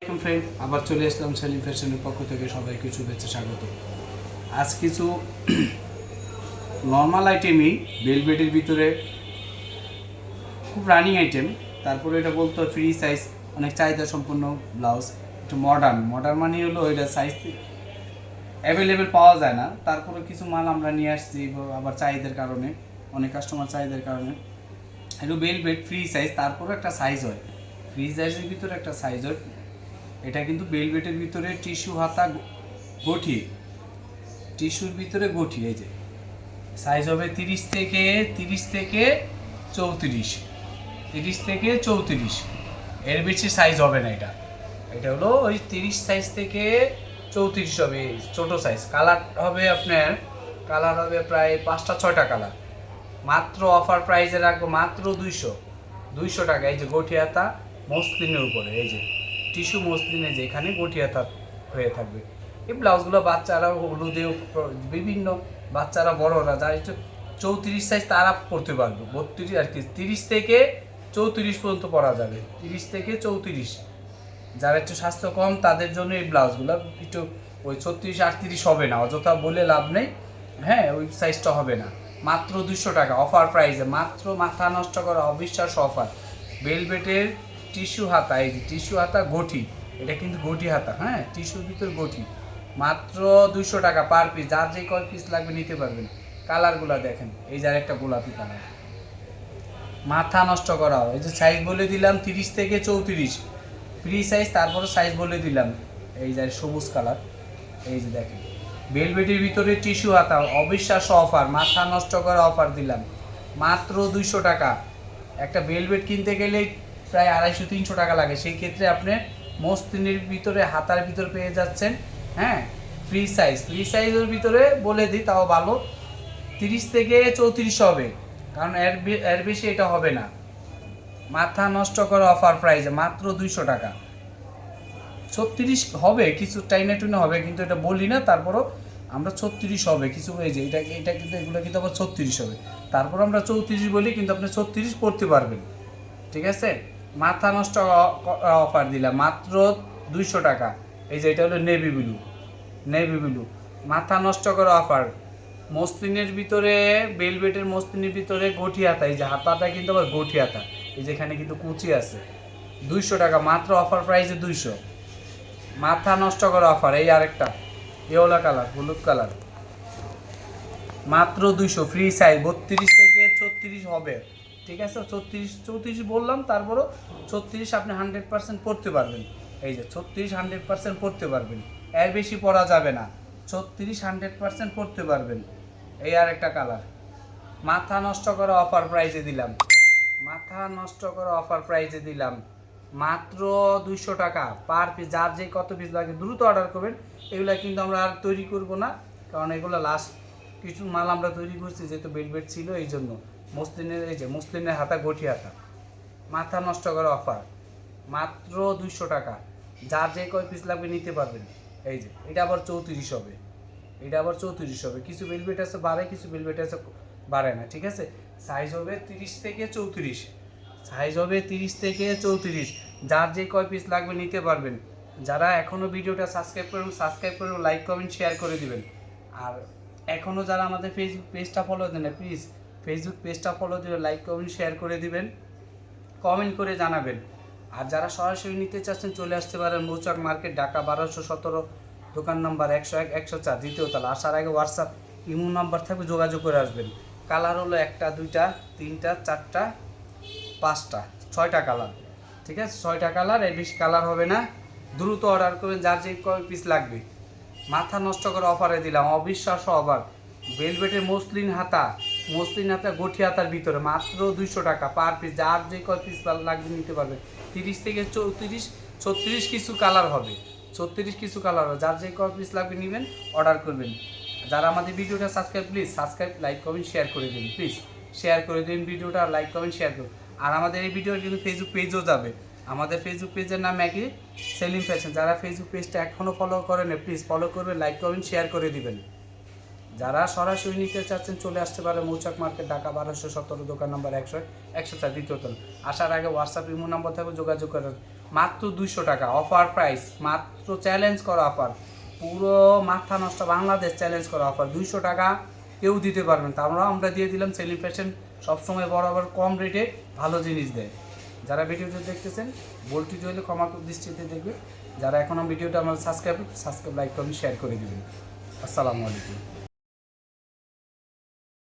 Friend আবার চলে আসলাম সেলিম ফ্যাশনের পক্ষ থেকে সবাইকে শুভেচ্ছা স্বাগত। আজ কিছু নর্মাল আইটেমই বেলভেটের ভিতরে খুব রানিং আইটেম, তারপরে এটা বলতো ফ্রি সাইজ, অনেক চাহিদা সম্পন্ন ব্লাউজ, একটু মডার্ন মানে হলো এটা সাইজ অ্যাভেলেবেল পাওয়া যায় না, তারপরে কিছু মাল আমরা নিয়ে আসছি আবার চাহিদার কারণে, অনেক কাস্টমার চাহিদার কারণে। একটু বেলভেট ফ্রি সাইজ, তারপরে একটা সাইজ হয়, ফ্রি সাইজের ভিতরে একটা সাইজ হয়। এটা কিন্তু বেলভেটের ভিতরে টিস্যু হাতা গঠি, টিস্যুর ভিতরে গঠি। এই যে সাইজ হবে 30 থেকে 34, 30 থেকে 34, এর বেশি সাইজ হবে না। এটা এটা হলো ওই 30 সাইজ থেকে 34 হবে ছোটো সাইজ। কালার হবে আপনার, কালার হবে প্রায় 5টা 6টা কালার। মাত্র অফার প্রাইসে রাখবো মাত্র 200 টাকা। এই যে গঠি হাতা মসলিনের উপরে, এই যে টিস্যু মসলিনে যে এখানে গঠি হাতা হয়ে থাকবে। এই ব্লাউজগুলো বাচ্চারা হলুদে বিভিন্ন বাচ্চারা বড়রা যারা একটু 34 সাইজ তারা পরতে পারবে, 32 আর কি 30 থেকে 34 পর্যন্ত পরা যাবে, 30 থেকে 34। যারা একটু স্বাস্থ্য কম তাদের জন্য এই ব্লাউজগুলো একটু ওই 36 38 হবে না, অযথা বলে লাভ নেই। হ্যাঁ, ওই সাইজটা হবে না। মাত্র 200 টাকা অফার প্রাইসে, মাত্র মাথা নষ্ট করা অবিশ্বাস্য অফার। বেলভেটের টিস্যু হাতা, এই যে টিস্যু হাতা গঠি, এটা কিন্তু গঠি হাতা, হ্যাঁ টিস্যুর ভিতর গঠি, মাত্র 200 টাকা পার পিস। যার যে কয় পিস লাগবে নিতে পারবেন। কালারগুলো দেখেন, এই যার একটা গোলাপি কালার, মাথা নষ্ট করা হয়। এই যে সাইজ বলে দিলাম 30 থেকে 34 ফ্রি সাইজ, তারপরে সাইজ বলে দিলাম এই যে সবুজ কালার। এই যে দেখেন বেলভেটের ভিতরে টিস্যু হাতা অবিশ্বাস্য অফার, মাথা নষ্ট করা অফার দিলাম মাত্র 200 টাকা। একটা বেলভেট কিনতে গেলে প্রায় 250-300 টাকা লাগে, সেই ক্ষেত্রে আপনি মসলিনের ভিতরে হাতার ভিতর পেয়ে যাচ্ছেন। হ্যাঁ, ফ্রি সাইজের ভিতরে বলে দিই তাও ভালো, 30 থেকে 34 হবে, কারণ এর বেশি এটা হবে না। মাথা নষ্ট করা অফার প্রাইসে মাত্র 200 টাকা। 36 হবে, কিছু টাইনে টুনে হবে, কিন্তু এটা বলি না, তারপরও আমরা 36 হবে কিছু। এই যে এটা কিন্তু এগুলো কিন্তু আবার 36 হবে, তারপর আমরা 34 বলি, কিন্তু আপনি 36 পড়তে পারবেন। ঠিক আছে, মাথা নষ্ট অফার দিলাম মাত্র 200 টাকা। এই যে এটা হলো নেভি ব্লু, মাথা নষ্ট করা অফার। মসলিনের ভিতরে, বেলভেটের মসলিনের ভিতরে গঠি হাতা, এই যে হাতাটা কিন্তু আবার গঠি হাতা, এই যে এখানে কিন্তু কুচি আছে। 200 টাকা মাত্র অফার প্রাইসে 200। মাথা নষ্ট করা অফার। এই আরেকটা ইয়েলো কালার, হলুদ কালার, মাত্র 200 ফ্রি সাইজ, 32 থেকে 36 হবে। ঠিক আছে, 34 বললাম, তারপরও 36 আপনি 100% পড়তে পারবেন। এই যে 36 100% পড়তে পারবেন, এর বেশি পড়া যাবে না। 36 100% পড়তে পারবেন। এই আর একটা কালার, মাথা নষ্ট করা অফার প্রাইজে দিলাম, মাথা নষ্ট করা অফার প্রাইজে দিলাম মাত্র 200 টাকা পার পিস। যার যে কত পিস লাগে দ্রুত অর্ডার করবেন। এগুলো কিন্তু আমরা আর তৈরি করব না, কারণ এগুলো লাস্ট কিছু মাল আমরা তৈরি করছি, যেহেতু বেলভেট ছিল এই জন্য। মসলিনের, এই যে মসলিনের হাতা গঠি হাতা, মাথা নষ্ট করা অফার মাত্র 200 টাকা। যার যে কয় পিস লাগবে নিতে পারবেন। এই যে এটা আবার 34 হবে, এটা আবার 34 হবে। কিছু বেলভেট আছে বাড়ে, কিছু বেলভেট আছে বাড়ে না। ঠিক আছে, সাইজ হবে 30 থেকে 34, সাইজ হবে 30 থেকে 34। যার যে কয় পিস লাগবে নিতে পারবেন। যারা এখনও ভিডিওটা সাবস্ক্রাইব করুন, লাইক কমেন্ট শেয়ার করে দিবেন। আর এখনও যারা আমাদের ফেসবুক পেজটা ফলো দেন না, প্লিজ ফেসবুক পেজটা ফলো দিবেন, লাইক কমেন্ট শেয়ার করে দিবেন, কমেন্ট করে জানাবেন। আর যারা সরাসরি নিতে চাচ্ছেন চলে আসতে পারেন মৌচাক মার্কেট, ঢাকা 1217, দোকান নম্বর 101 104, দ্বিতীয় তলা। আসার আগে হোয়াটসঅ্যাপ ইমো নাম্বার থাকবে, যোগাযোগ করে আসবেন। কালার হলো 1টা 2টা 3টা 4টা 5টা 6টা কালার। ঠিক আছে, 6টা কালার, এর বেশি কালার হবে না। দ্রুত অর্ডার করবেন, যার যে কয় পিস লাগবে। মাথা নষ্ট করে অফারে দিলাম অবিশ্বাস্য অফার। বেলভেটের মসলিন হাতা গঠি হাতার ভিতরে মাত্র 200 টাকা পার পিস। যার যে কয় পিস লাগবে নিতে পারবে। 30 থেকে 34, 36 কিছু কালার হবে, 36 কিছু কালার হবে। যার যে কয় পিস লাগবে নেবেন, অর্ডার করবেন। যারা আমাদের ভিডিওটা please subscribe, like comment share করে দিন, প্লিজ শেয়ার করে দিন ভিডিওটা, লাইক কমেন্ট শেয়ার করুন। আর আমাদের এই ভিডিও কিন্তু ফেসবুক পেজও যাবে। আমাদের ফেসবুক পেজের নাম একই, সেলিম ফ্যাশন। যারা ফেসবুক পেজটা এখনও ফলো করেন প্লিজ ফলো করবেন, লাইক কমেন্ট শেয়ার করে দিবেন। যারা সরাসরি নিতে চাচ্ছেন চলে আসতে পারে মৌচাক মার্কেট, ঢাকা 1217, দোকান নম্বর 101 104, দ্বিতীয় তলা। আসার আগে হোয়াটসঅ্যাপ ইমো নাম্বার থাকবে, যোগাযোগ করার। মাত্র 200 টাকা অফার প্রাইস, মাত্র চ্যালেঞ্জ করা অফার, পুরো মাথা নষ্ট বাংলাদেশ চ্যালেঞ্জ করা অফার। 200 টাকা কেউ দিতে পারবেন, তা আমরা দিয়ে দিলাম। সেলিং ফ্যাশন সবসময় বরাবর কম রেটে ভালো জিনিস দেয়। যারা ভিডিওটা দেখতেছেন ভুলটি হলে ক্ষমা দৃষ্টিতে দেখবে। যারা এখনও ভিডিওটা আমার সাবস্ক্রাইব লাইক কমেন্ট শেয়ার করে দেবেন। আসসালামু আলাইকুম।